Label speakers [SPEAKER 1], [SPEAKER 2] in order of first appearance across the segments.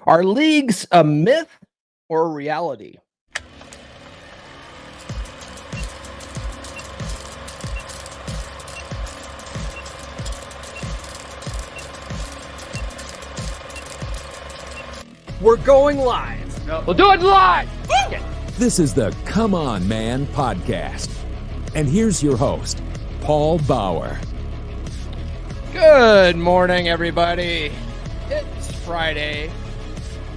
[SPEAKER 1] Are leagues a myth or a reality? We're going live.
[SPEAKER 2] We'll do it live.
[SPEAKER 3] This is the Come On Man podcast. And here's your host, Paul Bauer.
[SPEAKER 1] Good morning, everybody. It's Friday.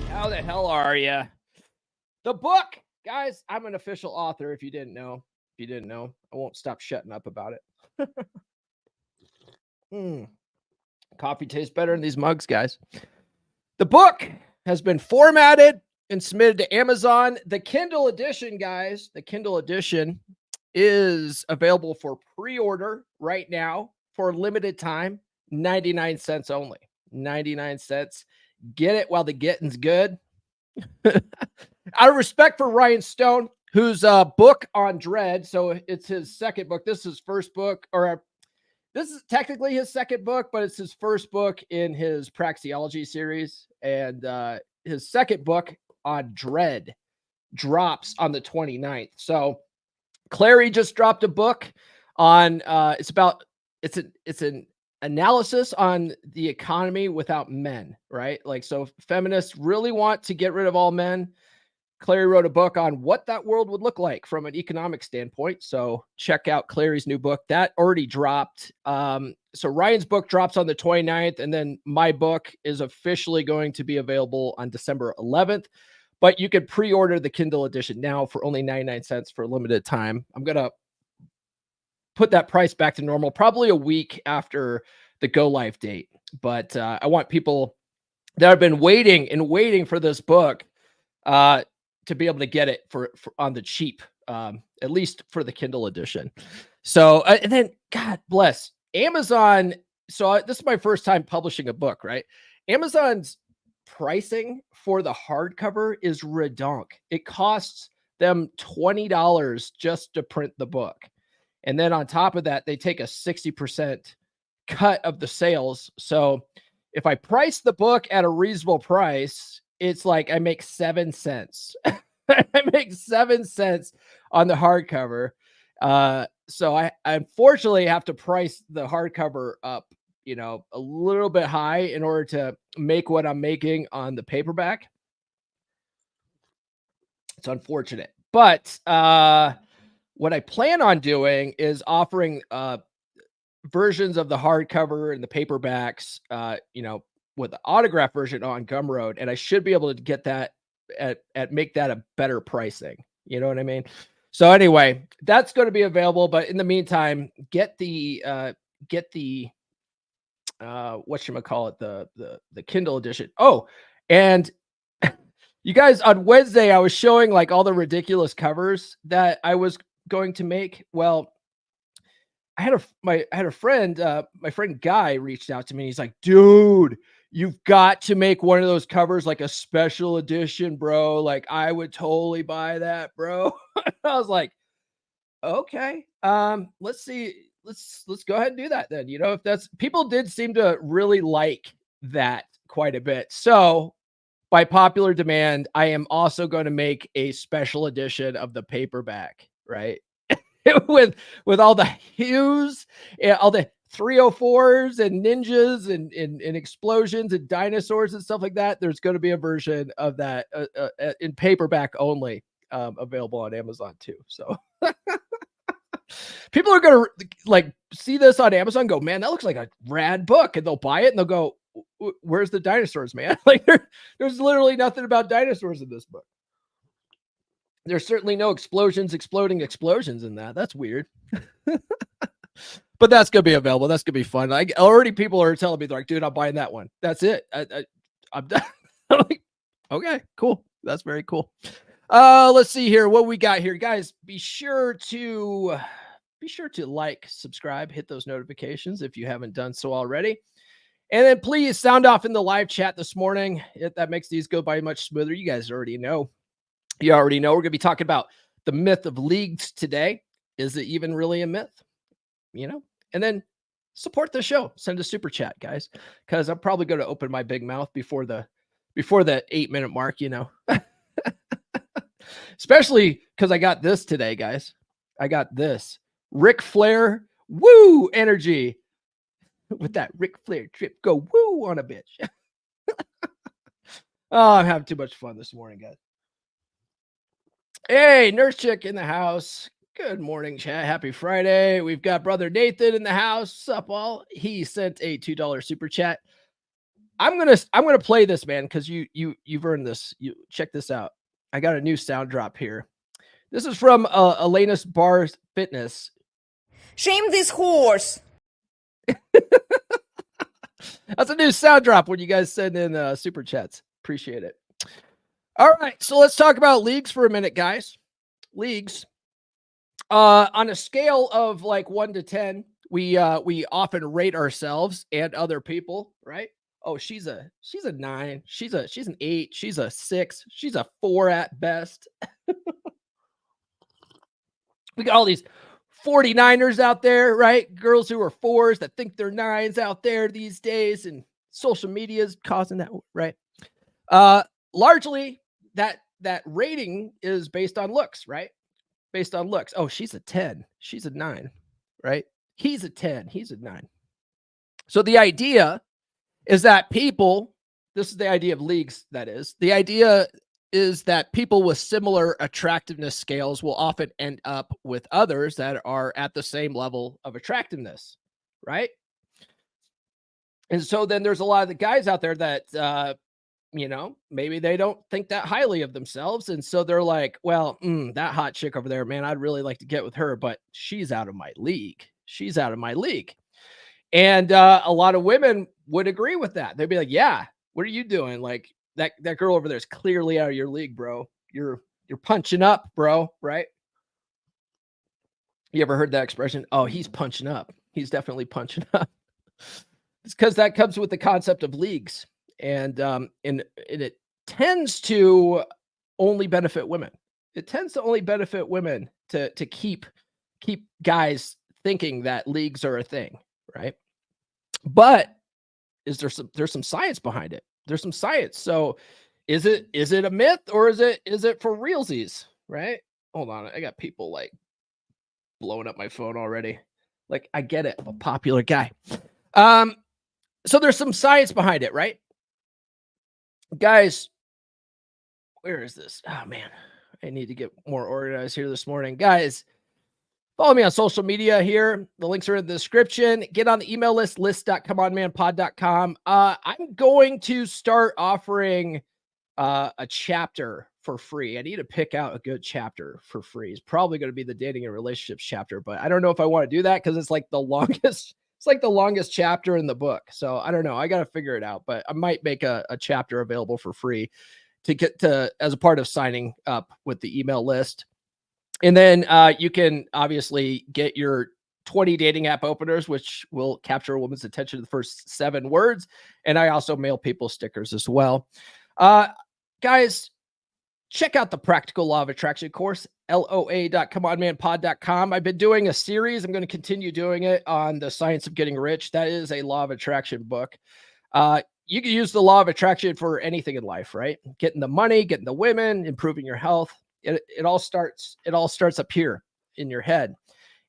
[SPEAKER 1] How the hell are you? The book, guys, I'm an official author if you didn't know. I won't stop shutting up about it. Coffee tastes better in these mugs, guys. The book has been formatted and submitted to Amazon. The Kindle edition, guys, the Kindle edition is available for pre-order right now for a limited time, 99 cents only. 99 cents. Get it while the getting's good. Out of respect for Ryan Stone, whose book on Dread, so it's his second book. This is his first book, or this is technically his second book, but it's his first book in his Praxeology series. And his second book on Dread drops on the 29th. So Clary just dropped a book on it's an analysis on the economy without men, right? Like, so feminists really want to get rid of all men. Clary wrote a book on what that world would look like from an economic standpoint. So check out Clary's new book. That already dropped. So Ryan's book drops on the 29th, and then my book is officially going to be available on December 11th. But you can pre-order the Kindle edition now for only 99 cents for a limited time. I'm going to put that price back to normal, probably a week after the go live date. But I want people that have been waiting for this book to be able to get it for on the cheap, at least for the Kindle edition. So, and then God bless Amazon. So this is my first time publishing a book, right? Amazon's pricing for the hardcover is redonk. It costs them $20 just to print the book. And then on top of that, they take a 60% cut of the sales. So if I price the book at a reasonable price, it's like I make 7 cents. I make 7 cents on the hardcover. So I unfortunately have to price the hardcover up, a little bit high in order to make what I'm making on the paperback. It's unfortunate. But what I plan on doing is offering versions of the hardcover and the paperbacks, with the autograph version on Gumroad, and I should be able to get that at make that a better pricing. You know what I mean? So anyway, that's going to be available. But in the meantime, get the whatchamacallit, the Kindle edition. Oh, and you guys, on Wednesday, I was showing like all the ridiculous covers that I was going to make. Well, I had a friend, my friend Guy reached out to me. He's like, dude, you've got to make one of those covers, like a special edition, bro. Like, I would totally buy that, bro. I was like, okay, let's see. Let's go ahead and do that then. If that's, people did seem to really like that quite a bit. So by popular demand, I am also going to make a special edition of the paperback, right? with all the hues, all the 304s and ninjas and explosions and dinosaurs and stuff like that. There's going to be a version of that in paperback only, available on Amazon too. So people are going to like see this on Amazon and go, man, that looks like a rad book. And they'll buy it and they'll go, where's the dinosaurs, man? Like there's literally nothing about dinosaurs in this book. There's certainly no exploding explosions in that. That's weird. But that's going to be available. That's going to be fun. Already people are telling me, they're like, dude, I'm buying that one. That's it. I'm done. I'm like, okay, cool. That's very cool. Let's see here what we got here. Guys, be sure to like, subscribe, hit those notifications if you haven't done so already. And then please sound off in the live chat this morning. That makes these go by much smoother. You guys already know. We're going to be talking about the myth of leagues today. Is it even really a myth? And then support the show. Send a super chat, guys, because I'm probably going to open my big mouth before the before the 8-minute mark, you know. Especially because I got this today, guys. I got this Ric Flair woo energy with that Ric Flair trip. Go woo on a bitch. Oh, I'm having too much fun this morning, guys. Hey, Nurse Chick in the house. Good morning, chat. Happy Friday. We've got brother Nathan in the house. Sup all? He sent a $2 super chat. I'm gonna play this, man, because you've earned this. You check this out. I got a new sound drop here. This is from Elena's Bar Fitness.
[SPEAKER 2] Shame this horse.
[SPEAKER 1] That's a new sound drop when you guys send in super chats. Appreciate it. All right, so let's talk about leagues for a minute, guys. Leagues. On a scale of like 1 to 10, we often rate ourselves and other people, right? Oh, she's a 9. She's an 8. She's a 6. She's a 4 at best. We got all these 49ers out there, right? Girls who are 4s that think they're 9s out there these days, and social media is causing that, right? Largely that rating is based on looks, right? Based on looks. Oh, she's a 10. She's a 9, right? He's a 10. He's a 9. So the idea is that this is the idea of leagues, that is. The idea is that people with similar attractiveness scales will often end up with others that are at the same level of attractiveness, right? And so then there's a lot of the guys out there that, maybe they don't think that highly of themselves. And so they're like, well, that hot chick over there, man, I'd really like to get with her, but she's out of my league. She's out of my league. And a lot of women would agree with that. They'd be like, yeah, what are you doing? Like that girl over there is clearly out of your league, bro. You're punching up, bro. Right. You ever heard that expression? Oh, he's punching up. He's definitely punching up. It's because that comes with the concept of leagues. And it tends to only benefit women. It tends to only benefit women to keep guys thinking that leagues are a thing, right? But there's some science behind it. There's some science. So is it a myth or is it for realsies, right? Hold on, I got people like blowing up my phone already. Like, I get it, I'm a popular guy. So there's some science behind it, right? Guys, where is this? Oh man, I need to get more organized here this morning. Guys, follow me on social media here. The links are in the description. Get on the email list, list.comeonmanpod.com. I'm going to start offering a chapter for free. I need to pick out a good chapter for free. It's probably going to be the dating and relationships chapter, but I don't know if I want to do that because it's like the longest. It's like the longest chapter in the book. So I don't know. I got to figure it out, but I might make a chapter available for free to get to as a part of signing up with the email list. And then you can obviously get your 20 dating app openers, which will capture a woman's attention to the first 7 words. And I also mail people stickers as well. Guys, check out the Practical Law of Attraction course, loa.comeonmanpod.com. I've been doing a series. I'm going to continue doing it on the science of getting rich. That is a law of attraction book. You can use the law of attraction for anything in life, right? Getting the money, getting the women, improving your health. It all starts up here in your head.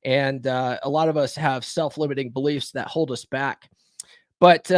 [SPEAKER 1] And a lot of us have self-limiting beliefs that hold us back. But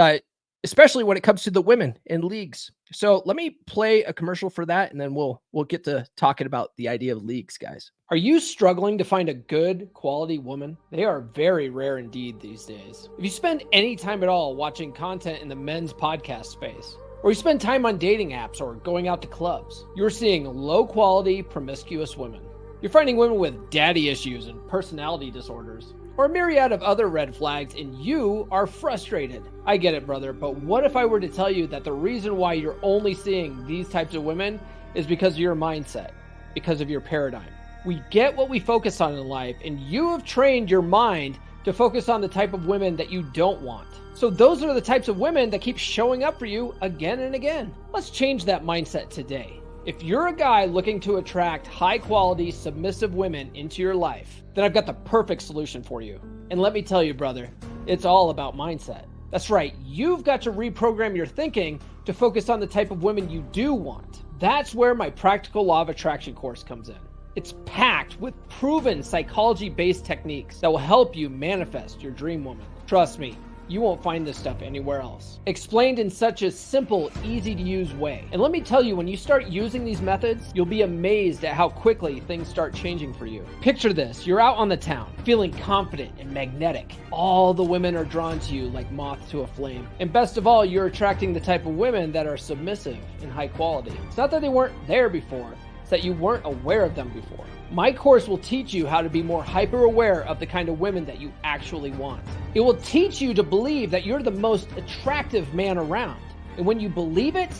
[SPEAKER 1] especially when it comes to the women in leagues. So let me play a commercial for that, and then we'll get to talking about the idea of leagues, guys. Are you struggling to find a good quality woman? They are very rare indeed these days. If you spend any time at all watching content in the men's podcast space, or you spend time on dating apps or going out to clubs, you're seeing low quality, promiscuous women. You're finding women with daddy issues and personality disorders, or a myriad of other red flags, and you are frustrated. I get it, brother, but what if I were to tell you that the reason why you're only seeing these types of women is because of your mindset, because of your paradigm? We get what we focus on in life, and you have trained your mind to focus on the type of women that you don't want. So those are the types of women that keep showing up for you again and again. Let's change that mindset today. If you're a guy looking to attract high-quality, submissive women into your life, then I've got the perfect solution for you. And let me tell you, brother, it's all about mindset. That's right. You've got to reprogram your thinking to focus on the type of women you do want. That's where my Practical Law of Attraction course comes in. It's packed with proven psychology-based techniques that will help you manifest your dream woman. Trust me, you won't find this stuff anywhere else. Explained in such a simple, easy-to-use way. And let me tell you, when you start using these methods, you'll be amazed at how quickly things start changing for you. Picture this. You're out on the town, feeling confident and magnetic. All the women are drawn to you like moths to a flame. And best of all, you're attracting the type of women that are submissive and high quality. It's not that they weren't there before. It's that you weren't aware of them before. My course will teach you how to be more hyper aware of the kind of women that you actually want. It will teach you to believe that you're the most attractive man around. And when you believe it,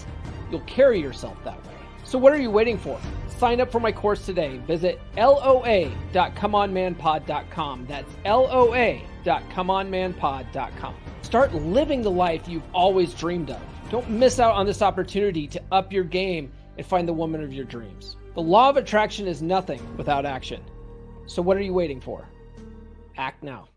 [SPEAKER 1] you'll carry yourself that way. So what are you waiting for? Sign up for my course today. Visit loa.comeonmanpod.com. That's loa.comeonmanpod.com. Start living the life you've always dreamed of. Don't miss out on this opportunity to up your game and find the woman of your dreams. The law of attraction is nothing without action. So what are you waiting for? Act now.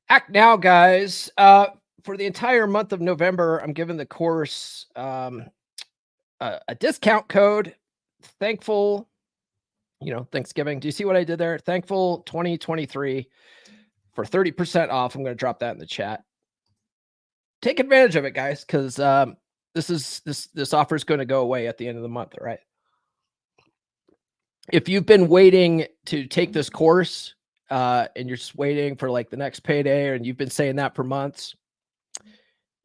[SPEAKER 1] Act now, guys. For the entire month of November, I'm giving the course a discount code. Thankful, Thanksgiving. Do you see what I did there? Thankful 2023 for 30% off. I'm going to drop that in the chat. Take advantage of it, guys, because this offer is going to go away at the end of the month, all right? If you've been waiting to take this course and you're just waiting for like the next payday, and you've been saying that for months,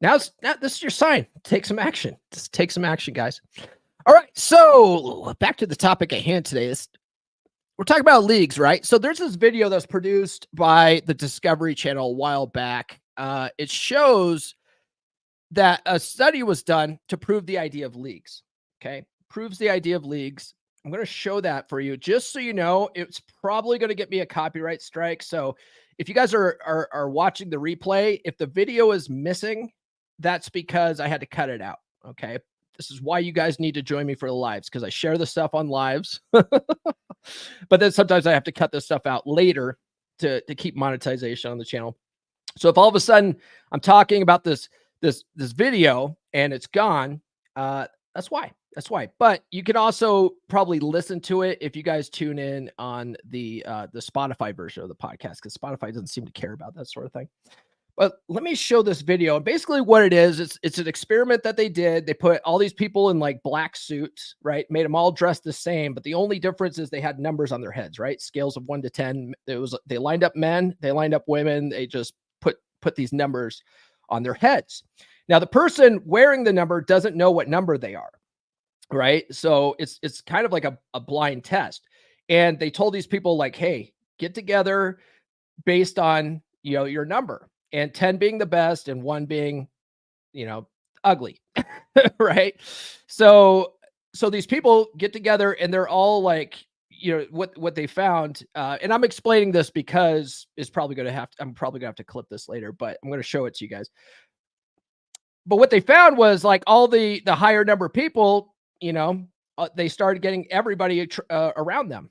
[SPEAKER 1] now this is your sign. Take some action. Just take some action, guys. All right, so back to the topic at hand today. We're talking about leagues, right? So there's this video that's produced by the Discovery Channel a while back. It shows that a study was done to prove the idea of leagues. Okay, proves the idea of leagues. I'm going to show that for you, just so you know. It's probably going to get me a copyright strike. So if you guys are watching the replay, if the video is missing, that's because I had to cut it out. Okay, this is why you guys need to join me for the lives, because I share the stuff on lives, but then sometimes I have to cut this stuff out later to keep monetization on the channel. So if all of a sudden I'm talking about this video and it's gone, that's why. But you can also probably listen to it if you guys tune in on the Spotify version of the podcast, because Spotify doesn't seem to care about that sort of thing. But let me show this video. And basically what it is, it's an experiment that they did. They put all these people in like black suits, right? Made them all dressed the same, but the only difference is they had numbers on their heads, right? Scales of 1 to 10. They lined up men, they lined up women. They just put these numbers on their heads. Now the person wearing the number doesn't know what number they are, right? So it's kind of like a blind test. And they told these people like, hey, get together based on, your number, and 10 being the best and 1 being, ugly, right? So these people get together and they're all like, what they found, and I'm explaining this because I'm probably going to have to clip this later, but I'm going to show it to you guys. But what they found was like all the higher number people, they started getting everybody around them,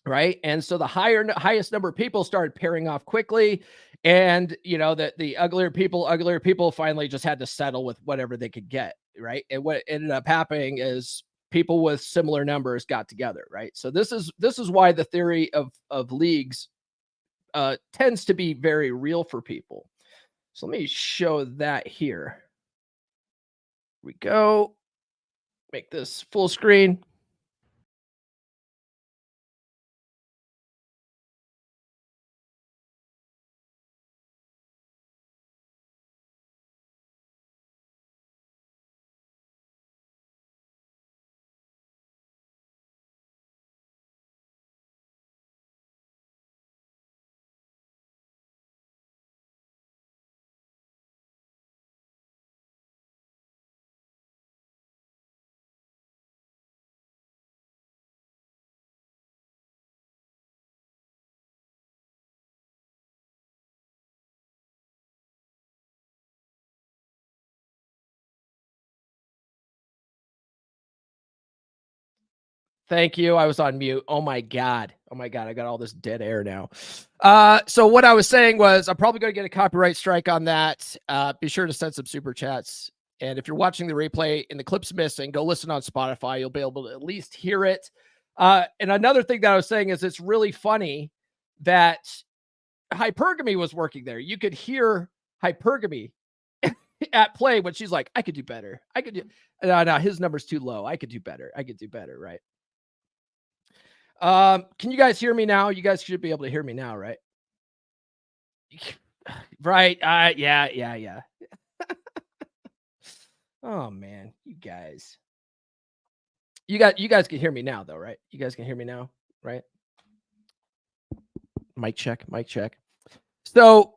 [SPEAKER 1] right? And so the highest number of people started pairing off quickly, and the uglier people finally just had to settle with whatever they could get, right? And what ended up happening is people with similar numbers got together, right? So this is why the theory of leagues tends to be very real for people. So let me show that here. Here we go. Make this full screen. Thank you. I was on mute. Oh my God. I got all this dead air now. So what I was saying was I'm probably going to get a copyright strike on that. Be sure to send some super chats. And if you're watching the replay and the clip's missing, go listen on Spotify. You'll be able to at least hear it. And another thing that I was saying is it's really funny that hypergamy was working there. You could hear hypergamy at play when she's like, I could do better. I could do. No, his number's too low. I could do better. Right. Can you guys hear me now? You guys should be able to hear me now, right? Right. Yeah. Oh man, you guys can hear me now though, right? You guys can hear me now, right? Mic check. So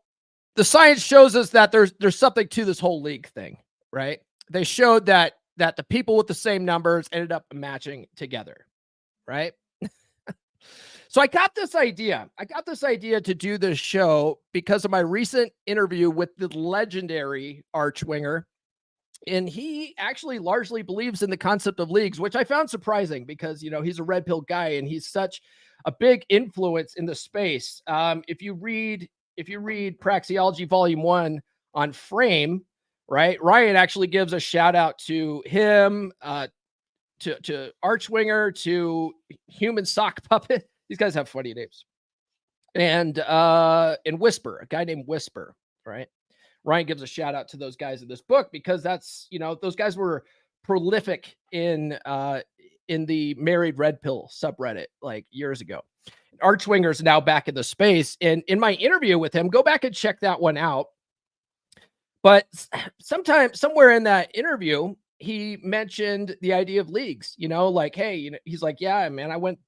[SPEAKER 1] the science shows us that there's something to this whole league thing, right? They showed that the people with the same numbers ended up matching together, right? So I got this idea to do this show because of my recent interview with the legendary Archwinger. And he actually largely believes in the concept of leagues, which I found surprising because, he's a red pill guy and he's such a big influence in the space. If you read Praxeology Volume 1 on Frame, right, Ryan actually gives a shout out to him, to Archwinger, to Human Sock Puppet. These guys have funny names. And Whisper, a guy named Whisper, right? Ryan gives a shout out to those guys in this book because that's, those guys were prolific in the Married Red Pill subreddit like years ago. Archwinger's now back in the space. And in my interview with him, go back and check that one out. But somewhere in that interview, he mentioned the idea of leagues, like, hey, he's like, yeah, man, I went,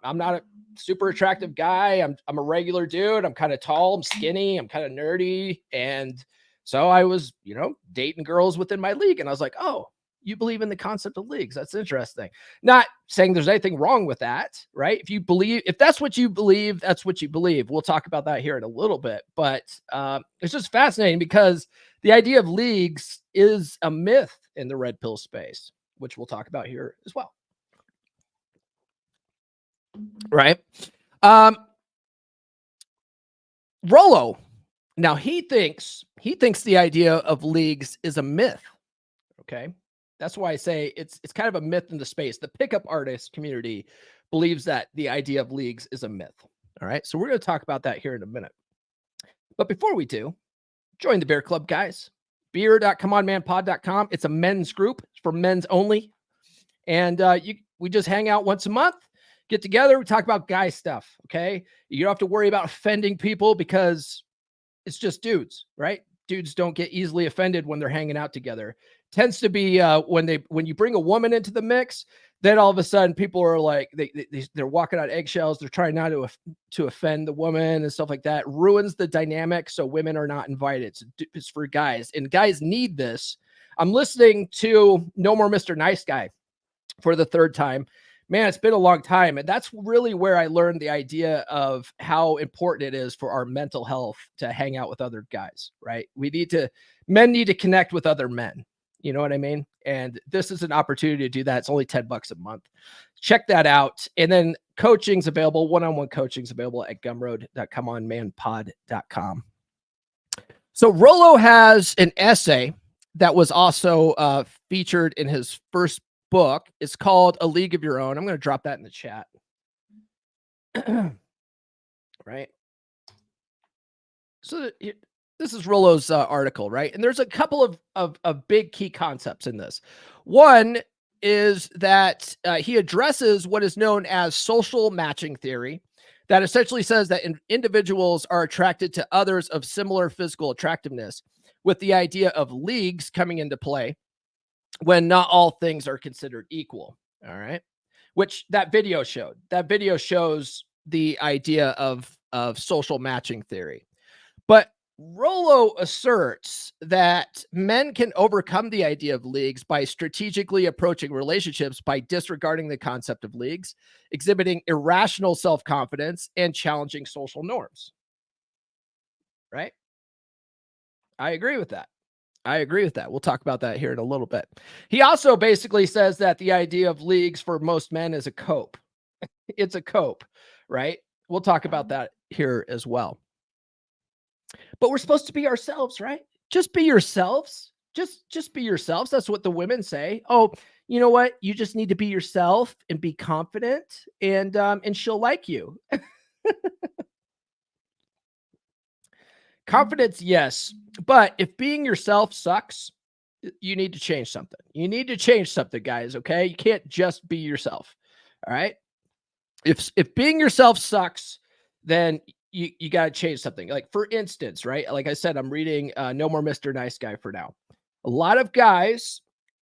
[SPEAKER 1] I'm not a super attractive guy. I'm a regular dude. I'm kind of tall. I'm skinny. I'm kind of nerdy. And so I was, dating girls within my league. And I was like, oh, you believe in the concept of leagues. That's interesting. Not saying there's anything wrong with that, right? If that's what you believe, that's what you believe. We'll talk about that here in a little bit. But it's just fascinating because the idea of leagues is a myth in the red pill space, which we'll talk about here as well. Right. Rollo. Now he thinks the idea of leagues is a myth. Okay. That's why I say it's kind of a myth in the space. The pickup artist community believes that the idea of leagues is a myth. All right. So we're going to talk about that here in a minute. But before we do, join the Bear Club, guys. beer.comeonmanpod.com. It's a men's group. It's for men's only. And we just hang out once a month. Get together, we talk about guy stuff, okay? You don't have to worry about offending people because it's just dudes, right? Dudes don't get easily offended when they're hanging out together. Tends to be when you bring a woman into the mix, then all of a sudden people are like they're walking on eggshells. They're trying not to offend the woman and stuff like that. Ruins the dynamic, so women are not invited. It's for guys, and guys need this. I'm listening to No More Mr. Nice Guy for the third time. Man, it's been a long time. And that's really where I learned the idea of how important it is for our mental health to hang out with other guys, right? Men need to connect with other men. You know what I mean? And this is an opportunity to do that. It's only $10 a month. Check that out. And then coaching's available. One-on-one coaching's available at gumroad.comeonmanpod.com. So Rollo has an essay that was also featured in his first book. It's called A League of Your Own. I'm going to drop that in the chat. Right. So this is Rollo's article, right? And there's a couple of big key concepts in this. One is that he addresses what is known as social matching theory, that essentially says that individuals are attracted to others of similar physical attractiveness, with the idea of leagues coming into play when not all things are considered equal. All right. Which that video showed. That video shows the idea of social matching theory. But Rollo asserts that men can overcome the idea of leagues by strategically approaching relationships by disregarding the concept of leagues, exhibiting irrational self-confidence, and challenging social norms. Right? I agree with that. I agree with that. We'll talk about that here in a little bit. He also basically says that the idea of leagues for most men is a cope. It's a cope, right? We'll talk about that here as well. But we're supposed to be ourselves, right? Just be yourselves. Just be yourselves. That's what the women say. Oh, you know what? You just need to be yourself and be confident, and she'll like you. Confidence, yes. But if being yourself sucks, you need to change something. You need to change something, guys. Okay. You can't just be yourself. All right. If being yourself sucks, then you got to change something. Like, for instance, right? Like I said, I'm reading No More Mr. Nice Guy for now. A lot of guys,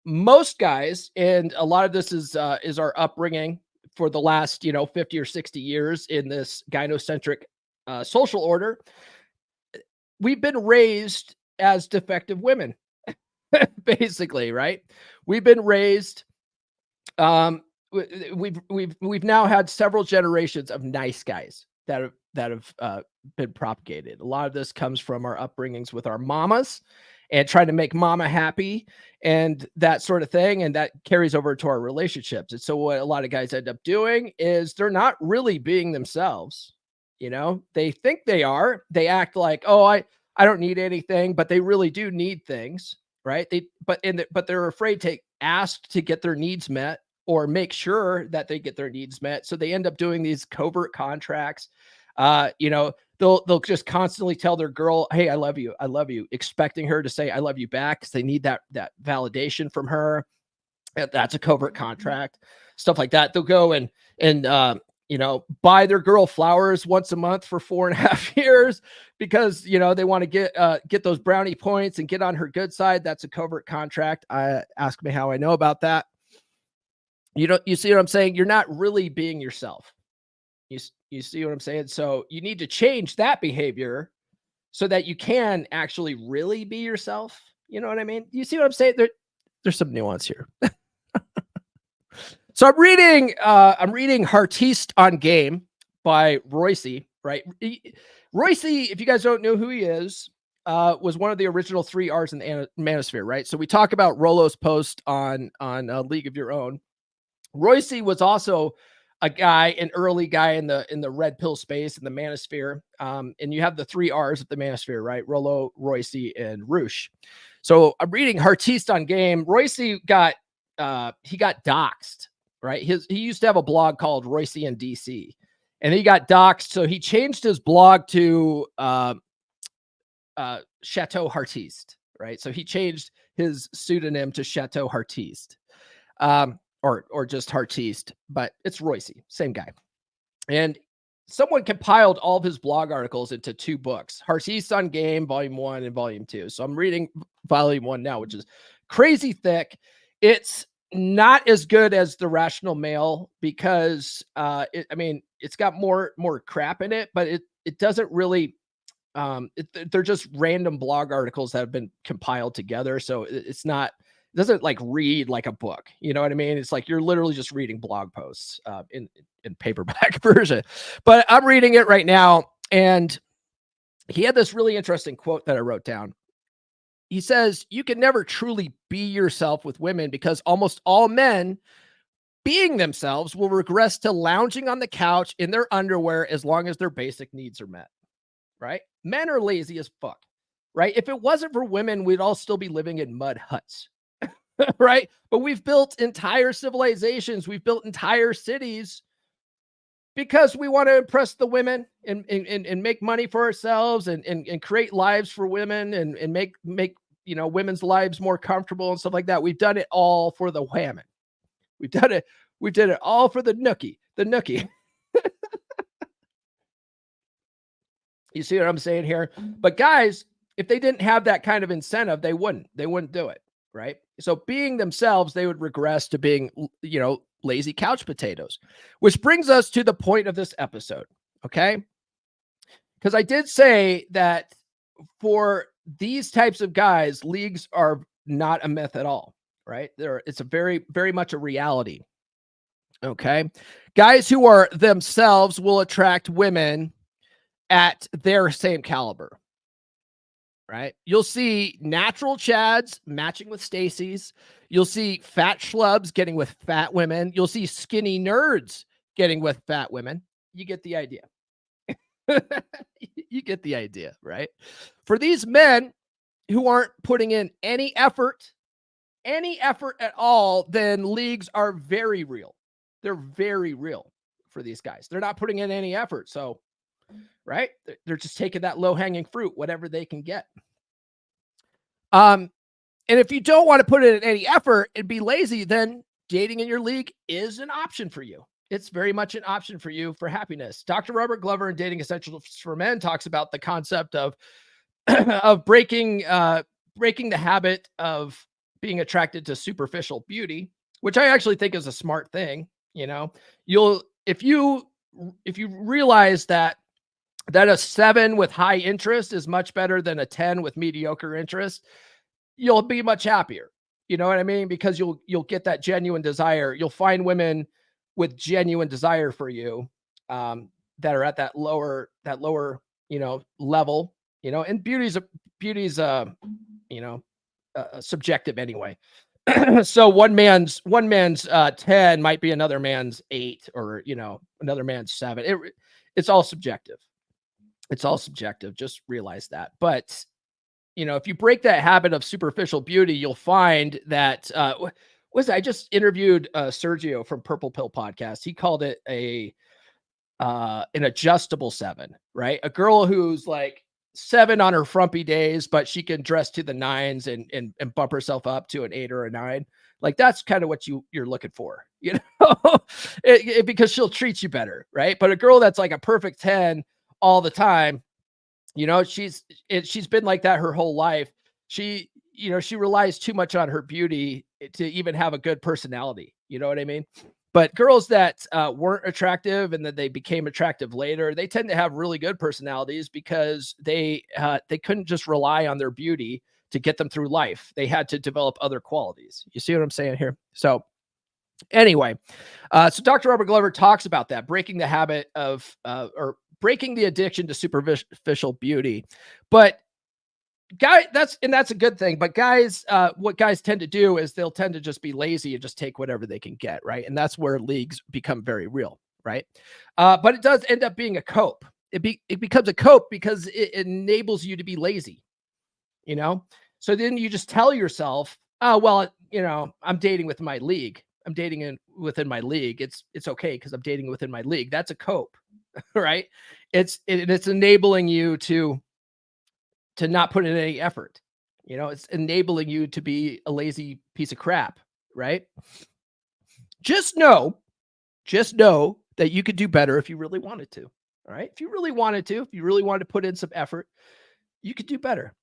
[SPEAKER 1] most guys, and a lot of this is our upbringing for the last 50 or 60 years in this gynocentric social order. We've been raised as defective women, basically, right? We've been raised. We've now had several generations of nice guys that have been propagated. A lot of this comes from our upbringings with our mamas and trying to make mama happy and that sort of thing, and that carries over to our relationships. And so what a lot of guys end up doing is they're not really being themselves. They think they are. They act like, oh, I don't need anything, but they really do need things, right? But they're afraid to ask to get their needs met or make sure that they get their needs met. So they end up doing these covert contracts. They'll just constantly tell their girl, "Hey, I love you," expecting her to say, "I love you" back, because they need that validation from her. That's a covert contract. Stuff like that. They'll go and buy their girl flowers once a month for 4.5 years because, they want to get those brownie points and get on her good side. That's a covert contract. Ask me how I know about that. You see what I'm saying? You're not really being yourself. You see what I'm saying? So you need to change that behavior so that you can actually really be yourself. You know what I mean? You see what I'm saying? There's some nuance here. So I'm reading Heartiste on Game by Royce, right? Royce, if you guys don't know who he is, was one of the original 3 R's in the manosphere, right? So we talk about Rollo's post on League of Your Own. Royce was also an early guy in the red pill space in the manosphere. And you have the 3 R's of the manosphere, right? Rollo, Royce, and Roosh. So I'm reading Heartiste on Game. Royce got doxxed. Right. He used to have a blog called Royce in DC, and he got doxxed. So he changed his blog to Chateau Heartiste. Right. So he changed his pseudonym to Chateau Heartiste, or just Heartiste, but it's Royce, same guy. And someone compiled all of his blog articles into 2 books, Heartiste on Game, Volume 1 and Volume 2. So I'm reading Volume 1 now, which is crazy thick. It's not as good as The Rational Male because it's got more crap in it, but it doesn't really they're just random blog articles that have been compiled together. So it doesn't like read like a book. You know what I mean? It's like you're literally just reading blog posts in paperback version. But I'm reading it right now, and he had this really interesting quote that I wrote down. He says, "You can never truly be yourself with women because almost all men being themselves will regress to lounging on the couch in their underwear as long as their basic needs are met." Right? Men are lazy as fuck. Right? If it wasn't for women, we'd all still be living in mud huts. Right? But we've built entire civilizations. We've built entire cities because we want to impress the women and make money for ourselves and create lives for women and make women's lives more comfortable and stuff like that. We've done it all for the whammon. We did it all for the nookie. You see what I'm saying here? But guys, if they didn't have that kind of incentive, they wouldn't do it, right? So being themselves, they would regress to being, lazy couch potatoes, which brings us to the point of this episode. Okay. Because I did say that for these types of guys, leagues are not a myth at all, right? It's a very, very much a reality. Okay. Guys who are themselves will attract women at their same caliber. right? You'll see natural Chads matching with Stacy's. You'll see fat schlubs getting with fat women. You'll see skinny nerds getting with fat women. You get the idea. You get the idea, right? For these men who aren't putting in any effort at all, then leagues are very real. They're very real for these guys. They're not putting in any effort. So, right? They're just taking that low-hanging fruit, whatever they can get. And if you don't want to put in any effort and be lazy, then dating in your league is an option for you. It's very much an option for you for happiness. Dr. Robert Glover in Dating Essentials for Men talks about the concept of of breaking the habit of being attracted to superficial beauty, which I actually think is a smart thing. You know, if you realize that a 7 with high interest is much better than a 10 with mediocre interest, you'll be much happier. You know what I mean? Because you'll get that genuine desire. You'll find women with genuine desire for you, that are at that lower, level, and beauty's subjective anyway. So one man's 10 might be another man's 8, or, another man's 7. It's all subjective. It's all subjective. Just realize that. But, if you break that habit of superficial beauty, you'll find that, I just interviewed Sergio from Purple Pill Podcast. He called it an adjustable 7, right? A girl who's like 7 on her frumpy days, but she can dress to the 9s and bump herself up to an 8 or a 9. Like, that's kind of what you're looking for, because she'll treat you better, right? But a girl that's like a perfect 10 all the time, she's been like that her whole life. She relies too much on her beauty to even have a good personality. You know what I mean? But girls that weren't attractive and then they became attractive later, they tend to have really good personalities because they couldn't just rely on their beauty to get them through life. They had to develop other qualities. You see what I'm saying here? So anyway, so Dr. Robert Glover talks about that, breaking the habit of, or breaking the addiction to superficial beauty. But that's a good thing. But guys, what guys tend to do is they'll tend to just be lazy and just take whatever they can get, right? And that's where leagues become very real, right? But it does end up being a cope. It becomes a cope because it enables you to be lazy, So then you just tell yourself, oh, well, I'm dating with my league. I'm dating within my league. It's okay because I'm dating within my league. That's a cope, right? It's enabling you to not put in any effort. It's enabling you to be a lazy piece of crap, right? Just know that you could do better if you really wanted to. All right. If you really wanted to put in some effort, you could do better.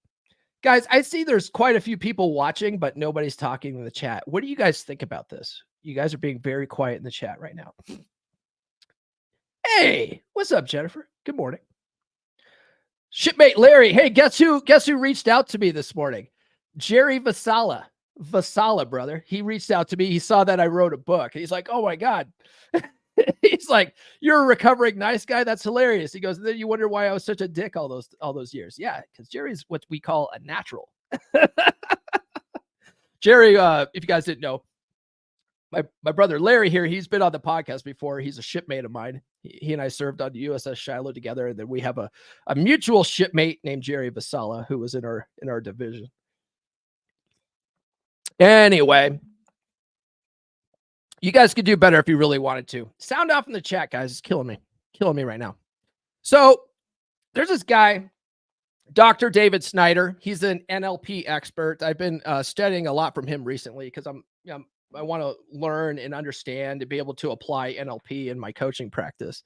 [SPEAKER 1] Guys, I see there's quite a few people watching, but nobody's talking in the chat. What do you guys think about this? You guys are being very quiet in the chat right now. Hey, what's up, Jennifer? Good morning. Shipmate Larry, hey, guess who reached out to me this morning? Jerry Vasala, brother. He reached out to me. He saw that I wrote a book. He's like, oh my God. He's like, you're a recovering nice guy. That's hilarious. He goes, then you wonder why I was such a dick all those years. Yeah, because Jerry's what we call a natural. Jerry, if you guys didn't know, my brother Larry here, he's been on the podcast before. He's a shipmate of mine. He and I served on the USS Shiloh together. And then we have a mutual shipmate named Jerry Vasala, who was in our division. Anyway, you guys could do better if you really wanted to. Sound off in the chat, guys. It's killing me right now. So there's this guy, Dr. David Snyder. He's an NLP expert. I've been studying a lot from him recently because I want to learn and understand and be able to apply NLP in my coaching practice.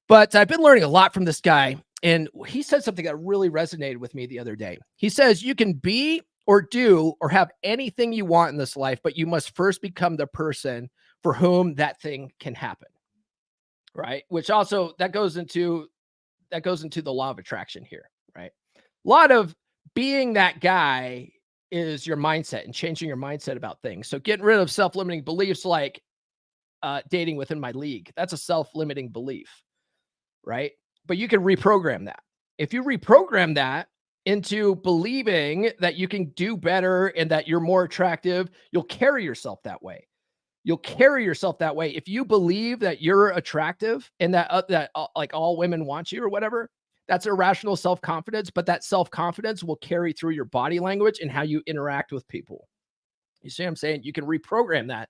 [SPEAKER 1] But I've been learning a lot from this guy. And he said something that really resonated with me the other day. He says, you can be or do or have anything you want in this life, but you must first become the person for whom that thing can happen. Right. Which also that goes into the law of attraction here. Right. A lot of being that guy is your mindset and changing your mindset about things. So getting rid of self-limiting beliefs like dating within my league, that's a self-limiting belief, right? But you can reprogram that. If you reprogram that into believing that you can do better and that you're more attractive, you'll carry yourself that way. You'll carry yourself that way. If you believe that you're attractive and that like all women want you or whatever, that's irrational self-confidence, but that self-confidence will carry through your body language and how you interact with people. You see what I'm saying? You can reprogram that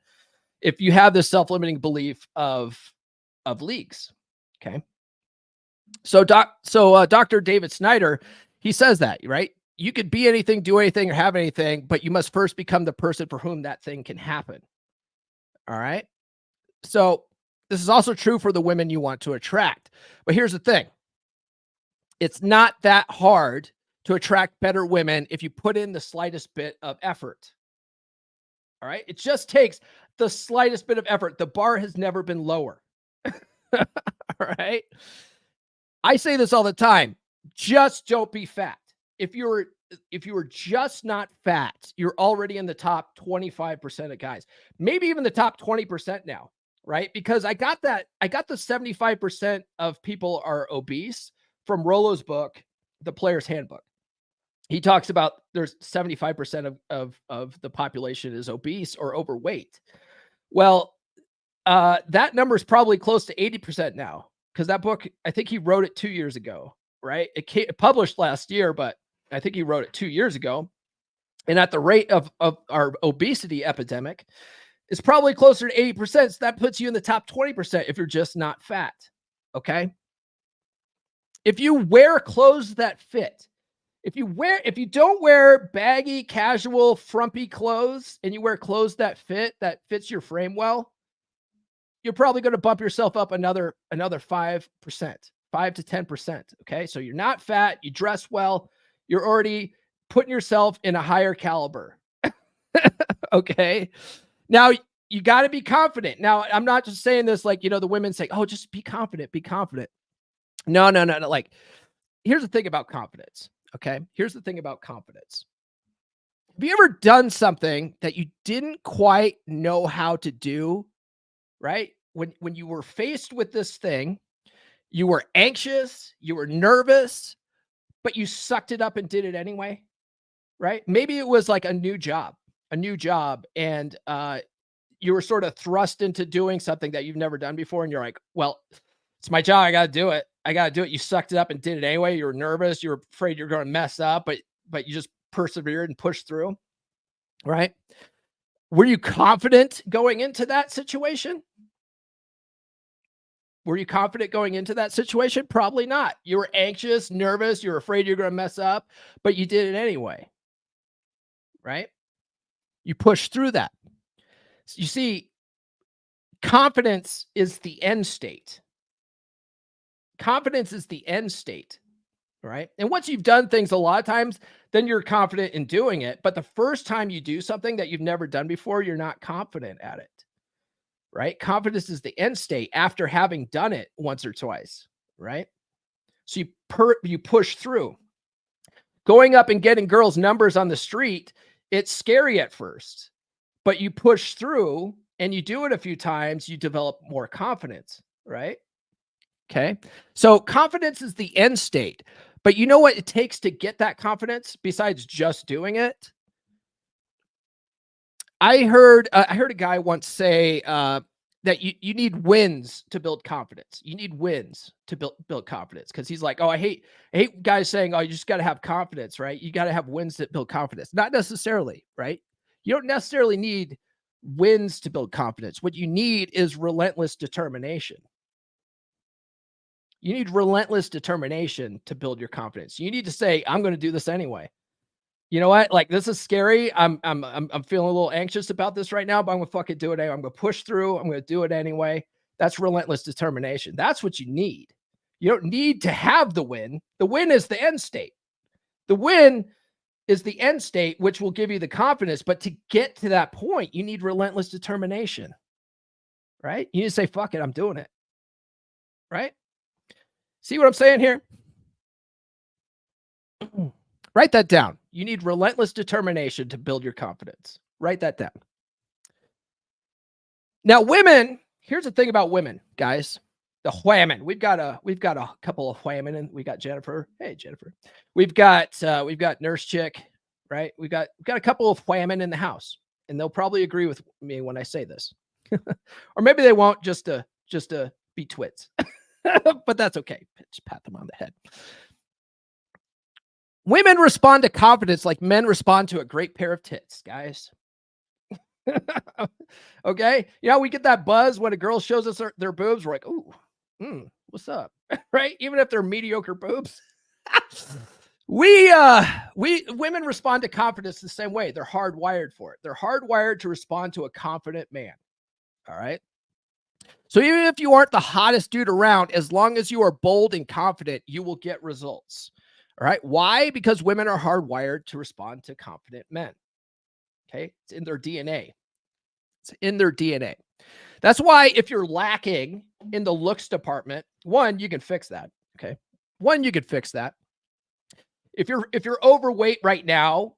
[SPEAKER 1] if you have this self-limiting belief of leaks. Okay. So Dr. David Snyder, he says that, right? You could be anything, do anything, or have anything, but you must first become the person for whom that thing can happen. All right. So this is also true for the women you want to attract. But here's the thing. It's not that hard to attract better women if you put in the slightest bit of effort. All right. It just takes the slightest bit of effort. The bar has never been lower. All right. I say this all the time. Just don't be fat. If you were just not fat, you're already in the top 25% of guys, maybe even the top 20% now, right? Because I got the 75% of people are obese from Rollo's book, The Player's Handbook. He talks about there's 75% of the population is obese or overweight. Well, that number is probably close to 80% now, because that book, I think he wrote it 2 years ago, right? It published last year, but I think he wrote it 2 years ago. And at the rate of our obesity epidemic, it's probably closer to 80%. So that puts you in the top 20% if you're just not fat. Okay. If you wear clothes that fit, if you don't wear baggy, casual, frumpy clothes and you wear clothes that fits your frame well, you're probably going to bump yourself up another 5%, 5 to 10%. Okay. So you're not fat, you dress well, you're already putting yourself in a higher caliber. Okay. Now you got to be confident. Now, I'm not just saying this like, the women say, oh, just be confident, be confident. No. Like, here's the thing about confidence. Okay. Here's the thing about confidence. Have you ever done something that you didn't quite know how to do? Right? When you were faced with this thing, you were anxious, you were nervous, but you sucked it up and did it anyway. Right? Maybe it was like a new job, and you were sort of thrust into doing something that you've never done before. And you're like, well, it's my job. I got to do it. You sucked it up and did it anyway. You were nervous. You were afraid you're going to mess up, but you just persevered and pushed through. Right? Were you confident going into that situation? Probably not. You were anxious, nervous. You were afraid you're going to mess up, but you did it anyway. Right? You pushed through that. You see, confidence is the end state. Right? And once you've done things a lot of times, then you're confident in doing it. But the first time you do something that you've never done before, you're not confident at it. Right? Confidence is the end state after having done it once or twice. Right? So you push through. Going up and getting girls' numbers on the street, it's scary at first, but you push through and you do it a few times, you develop more confidence, right? Okay. So confidence is the end state, but you know what it takes to get that confidence besides just doing it? I heard a guy once say that you need wins to build confidence. You need wins to build confidence, because he's like, oh, I hate guys saying, oh, you just got to have confidence, right? You got to have wins that build confidence. Not necessarily, right? You don't necessarily need wins to build confidence. What you need is relentless determination. You need relentless determination to build your confidence. You need to say, I'm going to do this anyway. You know what? Like, this is scary. I'm feeling a little anxious about this right now, but I'm going to fucking do it anyway. I'm going to push through. I'm going to do it anyway. That's relentless determination. That's what you need. You don't need to have the win. The win is the end state. The win is the end state, which will give you the confidence. But to get to that point, you need relentless determination, right? You need to say, fuck it, I'm doing it, right? See what I'm saying here? Write that down. You need relentless determination to build your confidence. Write that down. Now, women, here's the thing about women, guys. the whammon. We've got a couple of whammon, and we got Jennifer. Hey, Jennifer. We've got Nurse Chick, right? We've got a couple of whammon in the house, and they'll probably agree with me when I say this, or maybe they won't, just to be twits, but that's okay. Just pat them on the head. Women respond to confidence like men respond to a great pair of tits, guys. Okay, we get that buzz when a girl shows us their boobs. We're like, ooh, what's up? Right? Even if they're mediocre boobs. Women respond to confidence the same way. They're hardwired for it. They're hardwired to respond to a confident man. All right. So even if you aren't the hottest dude around, as long as you are bold and confident, you will get results. All right. Why? Because women are hardwired to respond to confident men. Okay. It's in their DNA. It's in their DNA. That's why if you're lacking in the looks department, one, you can fix that. Okay. One, you can fix that. If you're overweight right now,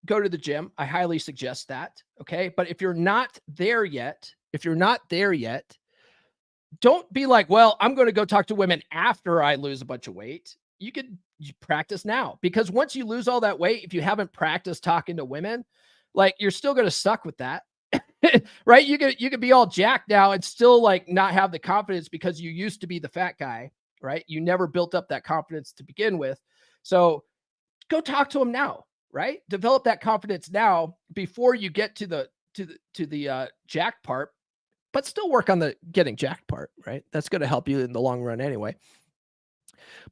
[SPEAKER 1] go to the gym. I highly suggest that. Okay. But if you're not there yet, don't be like, well, I'm going to go talk to women after I lose a bunch of weight. You practice now, because once you lose all that weight, if you haven't practiced talking to women, like, you're still going to suck with that. Right? You could be all jacked now and still like not have the confidence because you used to be the fat guy, right? You never built up that confidence to begin with. So go talk to them now, right? Develop that confidence now before you get to the jacked part, but still work on the getting jacked part, right? That's going to help you in the long run anyway.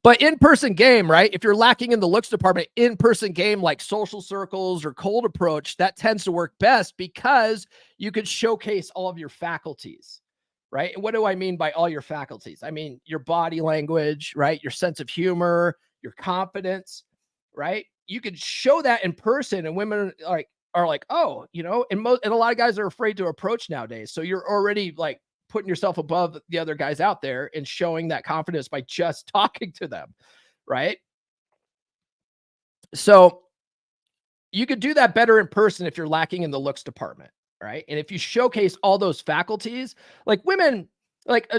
[SPEAKER 1] But in-person game, right? If you're lacking in the looks department, in-person game like social circles or cold approach, that tends to work best because you can showcase all of your faculties, right? And what do I mean by all your faculties? I mean your body language, right? Your sense of humor, your confidence, right? You could show that in person, and women are like, oh, and a lot of guys are afraid to approach nowadays. So you're already like putting yourself above the other guys out there and showing that confidence by just talking to them, right? So you could do that better in person if you're lacking in the looks department, right? And if you showcase all those faculties, like women, like,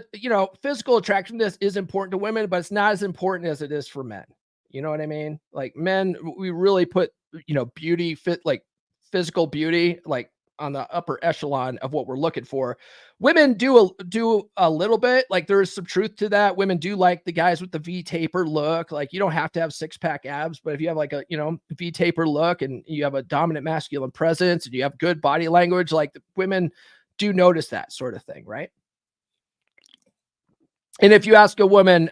[SPEAKER 1] physical attractiveness is important to women, but it's not as important as it is for men. You know what I mean? Like, men, we really put, beauty, like physical beauty, like on the upper echelon of what we're looking for. Women do a little bit. Like, there's some truth to that. Women do like the guys with the V taper look. Like, you don't have to have 6-pack abs, but if you have like a, V taper look and you have a dominant masculine presence and you have good body language, like, the women do notice that sort of thing, right? And if you ask a woman,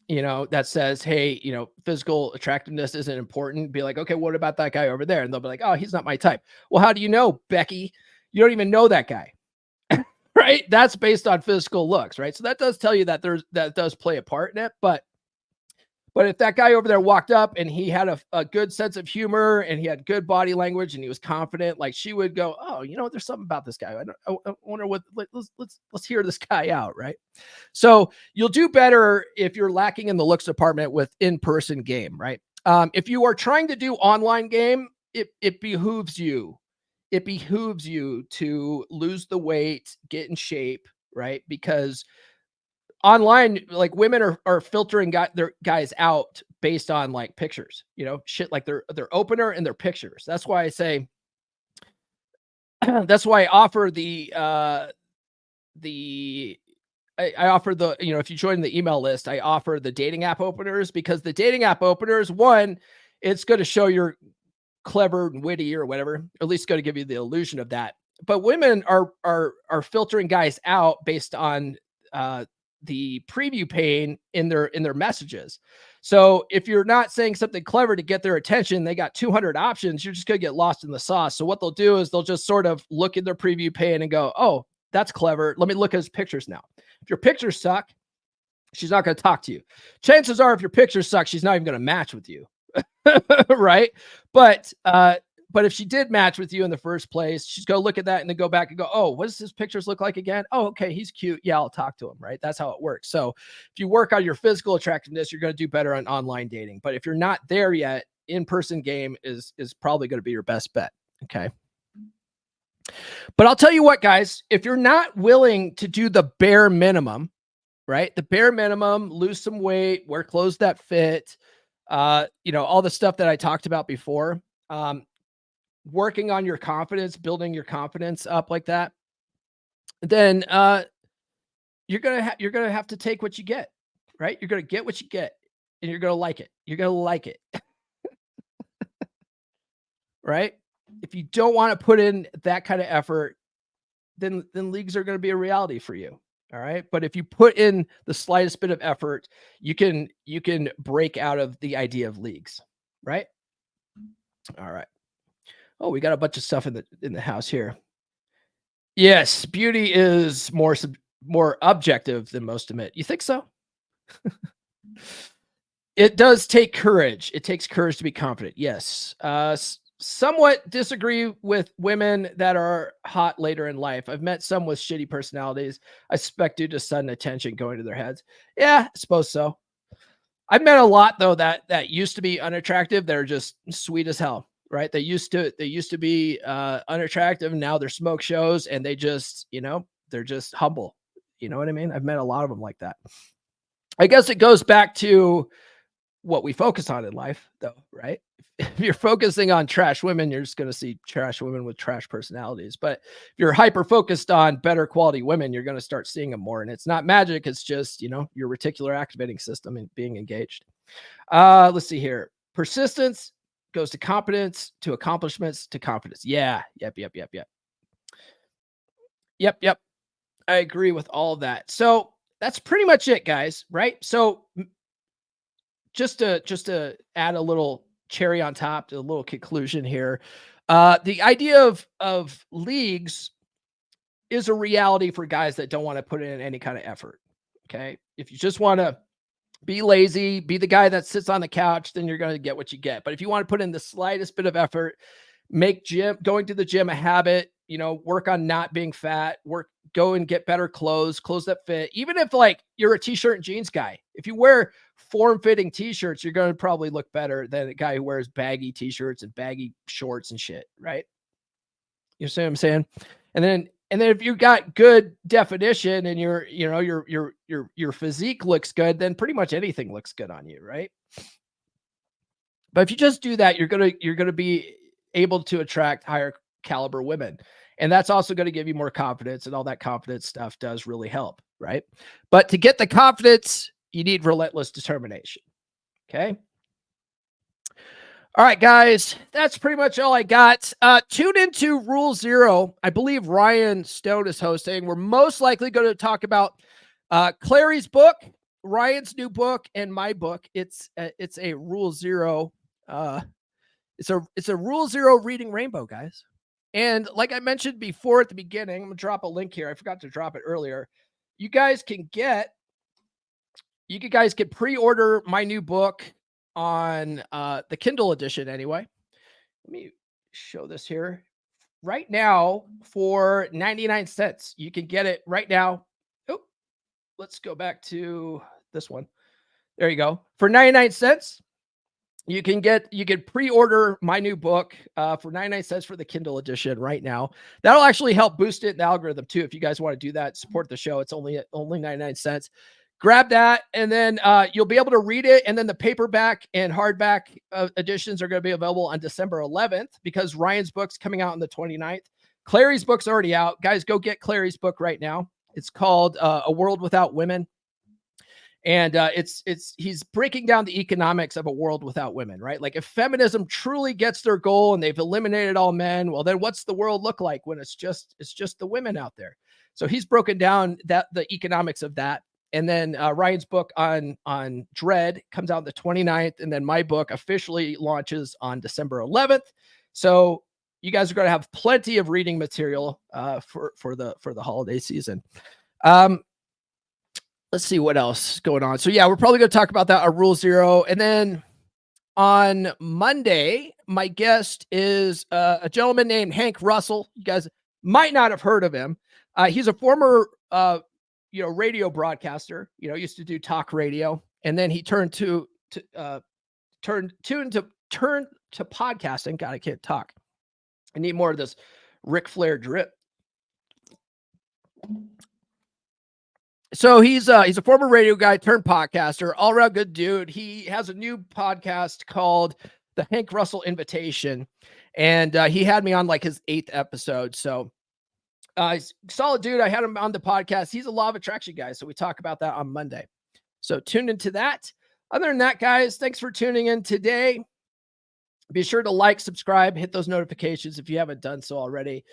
[SPEAKER 1] that says, hey, physical attractiveness isn't important, be like, okay, what about that guy over there? And they'll be like, oh, he's not my type. Well, how do you know, Becky? You don't even know that guy, right? That's based on physical looks, right? So that does tell you that that does play a part in it. But if that guy over there walked up and he had a good sense of humor and he had good body language and he was confident, like, she would go, oh, there's something about this guy. I wonder what, let's hear this guy out. Right. So you'll do better if you're lacking in the looks department with in-person game, right? If you are trying to do online game, it behooves you. It behooves you to lose the weight, get in shape, right? Because online, like, women are filtering their guys out based on like pictures, shit, like their opener and their pictures. That's why I say, that's why I offer I offer the, if you join the email list, I offer the dating app openers, because the dating app openers, one, it's going to show you're clever and witty or whatever, or at least going to give you the illusion of that. But women are filtering guys out based on the preview pane in their messages. So if you're not saying something clever to get their attention, they got 200 options, you're just going to get lost in the sauce. So what they'll do is they'll just sort of look in their preview pane and go, oh, that's clever. Let me look at his pictures now. If your pictures suck, she's not going to talk to you. Chances are, if your pictures suck, she's not even going to match with you. Right. But if she did match with you in the first place, she's going to look at that and then go back and go, oh, what does his pictures look like again? Oh, okay, he's cute. Yeah, I'll talk to him, right? That's how it works. So if you work on your physical attractiveness, you're going to do better on online dating. But if you're not there yet, in-person game is probably going to be your best bet, okay? But I'll tell you what, guys, if you're not willing to do the bare minimum, right? The bare minimum, lose some weight, wear clothes that fit, all the stuff that I talked about before. Working on your confidence, building your confidence up like that, then you're gonna have to take what you get, right? You're gonna get what you get, and you're gonna like it. You're gonna like it, right? If you don't want to put in that kind of effort, then leagues are going to be a reality for you. All right. But if you put in the slightest bit of effort, you can break out of the idea of leagues. Right. All right. Oh, we got a bunch of stuff in the house here. Yes, beauty is more objective than most admit. You think so? It does take courage. It takes courage to be confident. Yes. Somewhat disagree with women that are hot later in life. I've met some with shitty personalities. I suspect due to sudden attention going to their heads. Yeah, I suppose so. I've met a lot though that used to be unattractive. They're just sweet as hell, right? They used to be unattractive. And now they're smoke shows, and they just they're just humble. You know what I mean? I've met a lot of them like that. I guess it goes back to what we focus on in life, though, right? If you're focusing on trash women, you're just going to see trash women with trash personalities. But if you're hyper focused on better quality women, you're going to start seeing them more. And it's not magic. It's just, your reticular activating system and being engaged. Let's see here. Persistence goes to competence, to accomplishments, to confidence. Yeah. Yep. I agree with all of that. So that's pretty much it, guys. Right. So just to add a little cherry on top, to a little conclusion here, the idea of leagues is a reality for guys that don't want to put in any kind of effort. Okay, if you just want to be lazy, be the guy that sits on the couch, then you're going to get what you get. But if you want to put in the slightest bit of effort, make going to the gym a habit, work on not being fat, go and get better clothes that fit. Even if like you're a t-shirt and jeans guy, if you wear form-fitting t-shirts, you're going to probably look better than a guy who wears baggy t-shirts and baggy shorts and shit, right? You see what I'm saying? And then if you got good definition and your physique looks good, then pretty much anything looks good on you, right? But if you just do that, you're gonna be able to attract higher caliber women. And that's also going to give you more confidence, and all that confidence stuff does really help, right? But to get the confidence, you need relentless determination. Okay. All right, guys, that's pretty much all I got. Tune into Rule Zero. I believe Ryan Stone is hosting. We're most likely going to talk about Clary's book, Ryan's new book, and my book. It's a Rule Zero. It's a Rule Zero reading rainbow, guys. And like I mentioned before at the beginning, I'm gonna drop a link here. I forgot to drop it earlier. You guys can pre-order my new book on the Kindle edition anyway. Let me show this here. Right now for 99 cents. You can get it right now. Oh, let's go back to this one. There you go. For 99 cents. You can pre-order my new book for 99 cents for the Kindle edition right now. That'll actually help boost it in the algorithm too. If you guys want to do that, support the show. It's only 99 cents. Grab that, and then you'll be able to read it. And then the paperback and hardback editions are going to be available on December 11th, because Ryan's book's coming out on the 29th. Clary's book's already out. Guys, go get Clary's book right now. It's called A World Without Women. And he's breaking down the economics of a world without women, right? Like if feminism truly gets their goal and they've eliminated all men, well, then what's the world look like when it's just the women out there? So he's broken down the economics of that. And then Ryan's book on Dread comes out the 29th. And then my book officially launches on December 11th. So you guys are going to have plenty of reading material for the holiday season. Let's see what else is going on. So yeah, we're probably going to talk about that on Rule Zero. And then on Monday, my guest is a gentleman named Hank Russell. You guys might not have heard of him. He's a former, radio broadcaster, used to do talk radio. And then he turned to podcasting. God, I can't talk. I need more of this Ric Flair drip. So he's a former radio guy turned podcaster, all around good dude. He has a new podcast called The Hank Russell Invitation, and he had me on like his 8th episode. So he's a solid dude. I had him on the podcast. He's a law of attraction guy, so we talk about that on Monday. So tune into that. Other than that, guys, thanks for tuning in today. Be sure to like, subscribe, hit those notifications if you haven't done so already.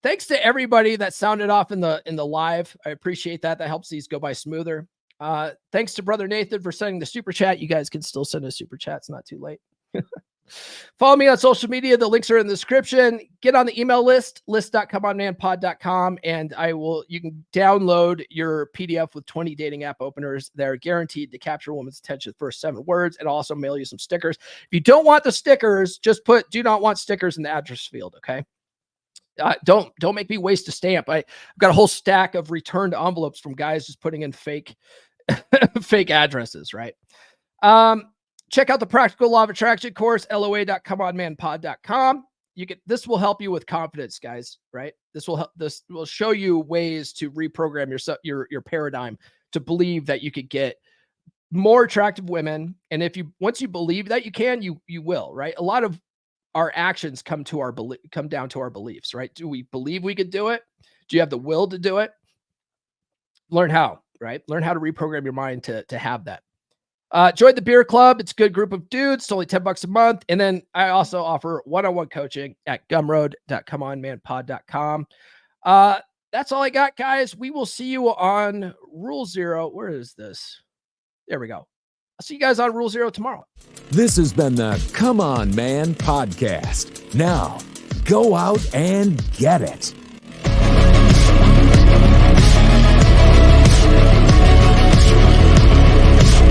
[SPEAKER 1] Thanks to everybody that sounded off in the live. I appreciate that. That helps these go by smoother. Thanks to Brother Nathan for sending the super chat. You guys can still send a super chat. It's not too late. Follow me on social media. The links are in the description. Get on the email list.comeonmanpod.com, and you can download your PDF with 20 dating app openers that are guaranteed to capture a woman's attention the first 7 words, and I'll also mail you some stickers. If you don't want the stickers, just put do not want stickers in the address field. Okay. Don't make me waste a stamp. I've got a whole stack of returned envelopes from guys just putting in fake addresses, right? Check out the Practical Law of Attraction course, loa.comeonmanpod.com. This will help you with confidence, guys, right? This will show you ways to reprogram your paradigm to believe that you could get more attractive women. And once you believe that you can, you will, right? A lot of our actions come down to our beliefs, right? Do we believe we could do it? Do you have the will to do it? Learn how, right? Learn how to reprogram your mind to have that. Join the beer club. It's a good group of dudes. It's only $10 a month. And then I also offer one-on-one coaching at gumroad.comeonmanpod.com. That's all I got, guys. We will see you on Rule 0. Where is this? There we go. I'll see you guys on Rule 0 tomorrow.
[SPEAKER 3] This has been the Come On Man podcast. Now, go out and get it.